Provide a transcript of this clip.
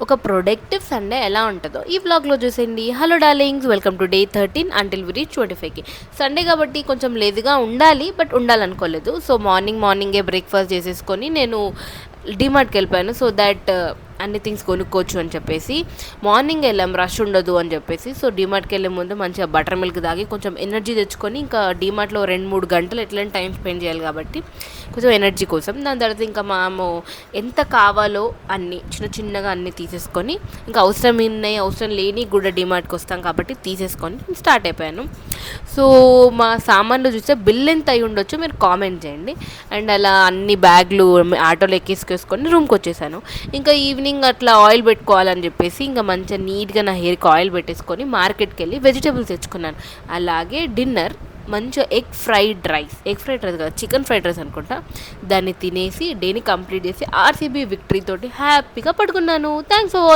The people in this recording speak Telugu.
ఒక ప్రొడక్టివ్ సండే ఎలా ఉంటుందో ఈ వ్లాగ్లో చూసేయండి. Hello darlings, welcome to day 13 until we reach 25కి. సండే కాబట్టి కొంచెం లేదుగా ఉండాలి, బట్ ఉండాలనుకోలేదు. సో మార్నింగే బ్రేక్ఫాస్ట్ చేసేసుకొని నేను డీమార్ట్కి వెళ్ళిపోయాను. సో దట్ అన్ని థింగ్స్ కొనుక్కోవచ్చు అని చెప్పేసి మార్నింగ్ వెళ్ళాం, రష్ ఉండదు అని చెప్పేసి. సో డీమార్ట్కి వెళ్ళే ముందు మంచిగా బటర్ మిల్క్ తాగి కొంచెం ఎనర్జీ తెచ్చుకొని ఇంకా డీమార్ట్లో 2-3 గంటలు ఎట్లయినా టైం స్పెండ్ చేయాలి కాబట్టి కొంచెం ఎనర్జీ కోసం. దాని తర్వాత ఇంకా మేము ఎంత కావాలో అన్నీ చిన్నగా అన్నీ తీసేసుకొని, ఇంకా అవసరం లేని కూడా డీమార్ట్కి వస్తాం కాబట్టి తీసేసుకొని స్టార్ట్ అయిపోయాను. సో మా సామాన్లు చూస్తే బిల్ ఎంత అయి ఉండొచ్చు మీరు కామెంట్ చేయండి. అండ్ అలా అన్ని బ్యాగ్లు ఆటోలో ఎక్కేసుకొని రూమ్కి వచ్చేసాను. ఇంకా ఈవినింగ్ అట్లా ఆయిల్ పెట్టుకోవాలని చెప్పేసి ఇంకా మంచిగా నీట్గా నా హెయిర్కి ఆయిల్ పెట్టేసుకొని మార్కెట్కి వెళ్ళి వెజిటేబుల్స్ తెచ్చుకున్నాను. అలాగే డిన్నర్ మంచిగా ఎగ్ ఫ్రైడ్ రైస్ కదా, చికెన్ ఫ్రైడ్ రైస్ అనుకుంటా, దాన్ని తినేసి డేని కంప్లీట్ చేసి ఆర్సీబీ విక్టరీ తోటి హ్యాపీగా పడుకున్నాను. Thanks for